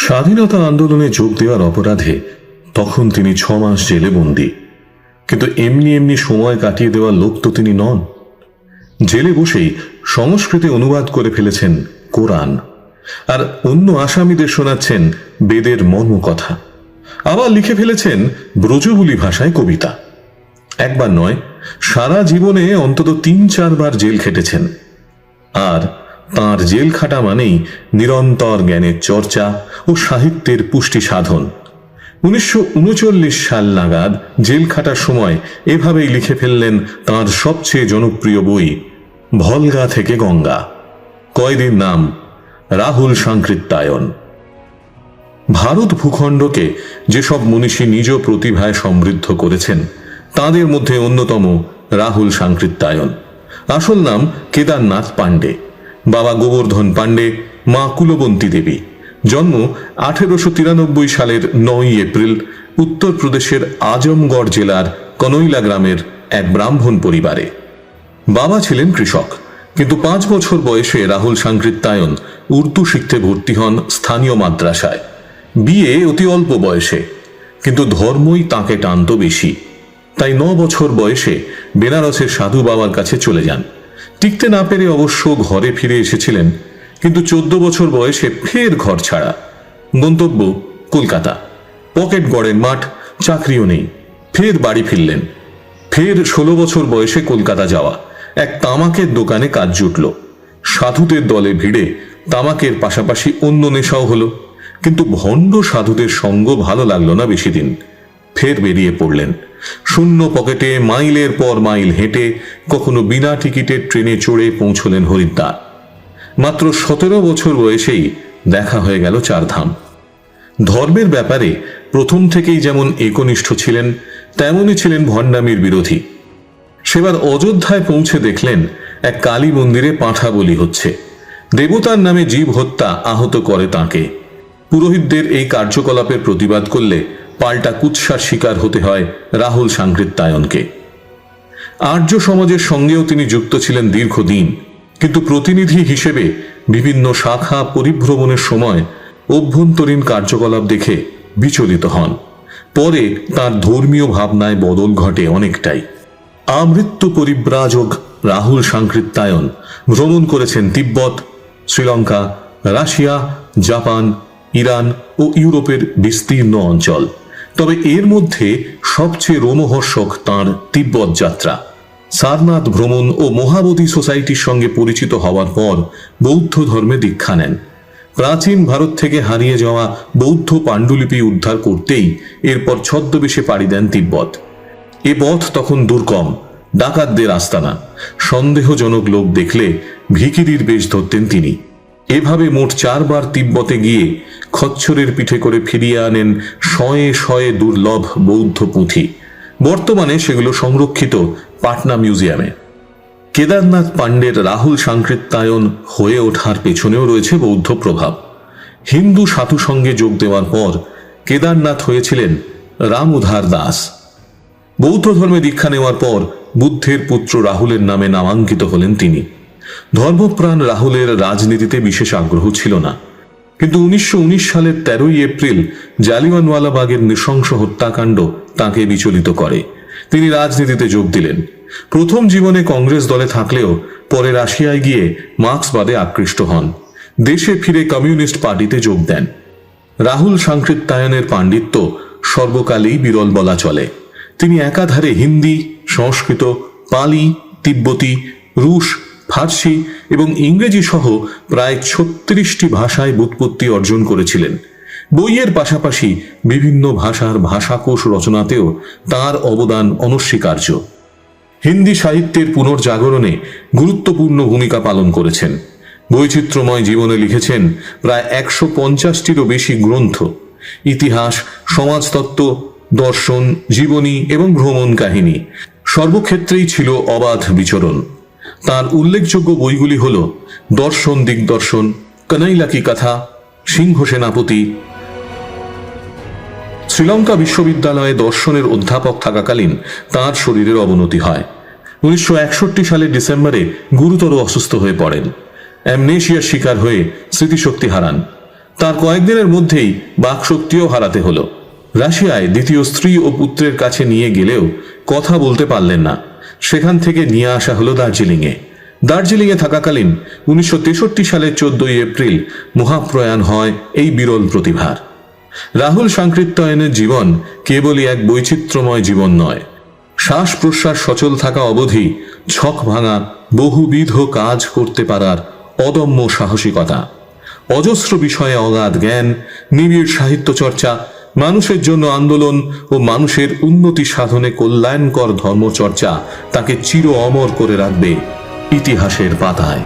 স্বাধীনতা আন্দোলনে যোগ দেওয়ার অপরাধে তখন তিনি 6 মাস জেলে বন্দী। কিন্তু এমনি এমনি সময় কাটিয়ে দেওয়ার লোক তো তিনি নন। জেলে বসেই সংস্কৃতে অনুবাদ করে ফেলেছেন কোরআন, আর অন্য আসামিদের শোনাচ্ছেন বেদের মর্মকথা। আবার লিখে ফেলেছেন ব্রজবুলি ভাষায় কবিতা। একবার নয়, সারা জীবনে অন্তত 3-4 বার জেল খেটেছেন। আর তাঁর জেল খাটা মানেই নিরন্তর জ্ঞানের চর্চা ও সাহিত্যের পুষ্টি সাধন। 1939 সাল নাগাদ জেল খাটার সময় এভাবেই লিখে ফেললেন তাঁর সবচেয়ে জনপ্রিয় বই ভলগা থেকে গঙ্গা। কয়েদির নাম রাহুল সাংকৃত্যায়ন। ভারত ভূখণ্ডকে যেসব মনীষী নিজ প্রতিভায় সমৃদ্ধ করেছেন তাদের মধ্যে অন্যতম রাহুল সাংকৃত্যায়ন। আসল নাম কেদারনাথ পাণ্ডে, বাবা গোবর্ধন পাণ্ডে, মা কুলবন্তী দেবী। জন্ম 1893 সালের 9 এপ্রিল উত্তরপ্রদেশের আজমগড় জেলার কনৈলা গ্রামের এক ব্রাহ্মণ পরিবারে। বাবা ছিলেন কৃষক, কিন্তু 5 বছর বয়সে রাহুল সাংকৃত্যায়ন উর্দু শিখতে ভর্তি হন স্থানীয় মাদ্রাসায়। বিয়ে অতি অল্প বয়সে, কিন্তু ধর্মই তাকে টানত বেশি। তাই 9 বছর বয়সে বেনারসের সাধু বাবার কাছে চলে যান। টিকতে না পেরে অবশ্য ঘরে ফিরে এসেছিলেন, কিন্তু 14 বছর বয়সে ফের ঘর ছাড়া। গন্তব্য কলকাতা। পকেট গড়ের মাঠ, চাকরিও নেই। ফের বাড়ি ফিরলেন। ফের 16 বছর বয়সে কলকাতা যাওয়া। এক তামাকের দোকানে কাজ জুটল। সাধুদের দলে ভিড়ে তামাকের পাশাপাশি অন্য নেশাও হলো, কিন্তু ভণ্ড সাধুদের সঙ্গ ভালো লাগলো না বেশি দিন। ফের বেরিয়ে পড়লেন। শূন্য পকেটে মাইলের পর মাইল হেঁটে, কখনো বিনা টিকিটের ট্রেনে চড়ে পৌঁছলেন হরিদ্বার। মাত্র 17 বছর বয়সেই দেখা হয়ে গেল 4 ধাম। ধর্মের ব্যাপারে প্রথম থেকেই যেমন একনিষ্ঠ ছিলেন, তেমনই ছিলেন ভণ্ডামির বিরোধী। সেবার অযোধ্যায় পৌঁছে দেখলেন এক কালী মন্দিরে পাঁঠা বলি হচ্ছে। দেবতার নামে জীব হত্যা আহত করে তাঁকে। পুরোহিতদের এই কার্যকলাপের প্রতিবাদ করলে পাল্টা কুৎসার শিকার হতে হয় রাহুল সাংকৃত্যায়নকে। আর্য সমাজের সঙ্গেও তিনি যুক্ত ছিলেন দীর্ঘদিন, কিন্তু প্রতিনিধি হিসেবে বিভিন্ন শাখা পরিভ্রমণের সময় অভ্যন্তরীণ কার্যকলাপ দেখে বিচলিত হন। পরে তার ধর্মীয় ভাবনায় বদল ঘটে অনেকটাই। আমৃত্যু পরিব্রাজক রাহুল সাংকৃত্যায়ন ভ্রমণ করেছেন তিব্বত, শ্রীলঙ্কা, রাশিয়া, জাপান, ইরান ও ইউরোপের বিস্তীর্ণ অঞ্চল। তবে এর মধ্যে সবচেয়ে রোমহর্ষক তাঁর তিব্বত যাত্রা। সারনাথ ভ্রমণ ও মহাবোধি সোসাইটির সঙ্গে পরিচিত হওয়ার পর বৌদ্ধ ধর্মে দীক্ষা নেন। প্রাচীন ভারত থেকে হারিয়ে যাওয়া বৌদ্ধ পাণ্ডুলিপি উদ্ধার করতেই এরপর ছদ্মবেশে পাড়ি দেন তিব্বত। এ পথ তখন দুর্গম, ডাকাতদের আস্তানা। সন্দেহজনক লোক দেখলে ভিখিরির বেশ ধরতেন তিনি। এভাবে মোট 4 বার তিব্বতে গিয়ে খচ্চরের পিঠে করে ফিরিয়ে আনেন শয়ে শয়ে দুর্লভ বৌদ্ধ পুঁথি। বর্তমানে সেগুলো সংরক্ষিত পাটনা মিউজিয়ামে। কেদারনাথ পাণ্ডের রাহুল সাংকৃত্যায়ন হয়ে ওঠার পেছনেও রয়েছে বৌদ্ধ প্রভাব। হিন্দু সাধু সঙ্গে যোগ দেওয়ার পর কেদারনাথ হয়েছিলেন রামউধার দাস। বৌদ্ধ ধর্মে দীক্ষা নেওয়ার পর বুদ্ধের পুত্র রাহুলের নামে নামাঙ্কিত হলেন তিনি। ধর্মপ্রাণ রাহুলের রাজনীতিতে বিশেষ আগ্রহ ছিল না, কিন্তু 1919 সালের 13 এপ্রিল জালিয়ানওয়ালাবাগের নৃশংস হত্যাকাণ্ড তাঁকে বিচলিত করে। তিনি রাজনীতিতে যোগ দিলেন। প্রথম জীবনে কংগ্রেস দলে থাকলেও পরে রাশিয়ায় গিয়ে মার্ক্সবাদে আকৃষ্ট হন। দেশে ফিরে কমিউনিস্ট পার্টিতে যোগ দেন। রাহুল সাংকৃত্যায়নের পাণ্ডিত্য সর্বকালেই বিরল বলা চলে। তিনি একাধারে হিন্দি, সংস্কৃত, পালি, তিব্বতী, রুশ, ফার্সি এবং ইংরেজি সহ প্রায় 36টি ভাষায় ব্যুৎপত্তি অর্জন করেছিলেন। বইয়ের পাশাপাশি বিভিন্ন ভাষার ভাষাকোষ রচনাতেও তার অবদান অনস্বীকার্য। হিন্দি সাহিত্যের পুনর্জাগরণে গুরুত্বপূর্ণ ভূমিকা পালন করেছেন। বৈচিত্র্যময় জীবনে লিখেছেন প্রায় 150টিরও বেশি গ্রন্থ। ইতিহাস, সমাজতত্ত্ব, দর্শন, জীবনী এবং ভ্রমণ কাহিনী সর্বক্ষেত্রেই ছিল অবাধ বিচরণ। তার উল্লেখযোগ্য বইগুলি হল দর্শন দিগদর্শন, কনৈলা কি কথা, সিংহ সেনাপতি। শ্রীলঙ্কা বিশ্ববিদ্যালয়ে দর্শনের অধ্যাপক থাকাকালীন তাঁর শরীরের অবনতি হয়। 1961 সালের ডিসেম্বরে গুরুতর অসুস্থ হয়ে পড়েন। অ্যামনেশিয়ার শিকার হয়ে স্মৃতিশক্তি হারান। তার কয়েকদিনের মধ্যেই বাকশক্তিও হারাতে হলো। রাশিয়ায় দ্বিতীয় স্ত্রী ও পুত্রের কাছে নিয়ে গেলেও কথা বলতে পারলেন না। সেখান থেকে নিয়ে আসা হলো দার্জিলিংয়ে। দার্জিলিংয়ে থাকাকালীন 1963 সালের 14 এপ্রিল মহাপ্রয়াণ হয় এই বিরল প্রতিভার। রাহুল সাংকৃত্যায়নের জীবন কেবলই এক বৈচিত্র্যময় জীবন নয়, শ্বাস প্রশ্বাস সচল থাকা অবধি ছক ভাঙা বহুবিধ কাজ করতে পারার অদম্য সাহসিকতা, অজস্র বিষয়ে অগাধ জ্ঞান, নিবিড় সাহিত্য চর্চা, মানুষের জন্য আন্দোলন ও মানুষের উন্নতি সাধনে কল্যাণকর ধর্মচর্চা তাকে চির অমর করে রাখবে ইতিহাসের পাতায়।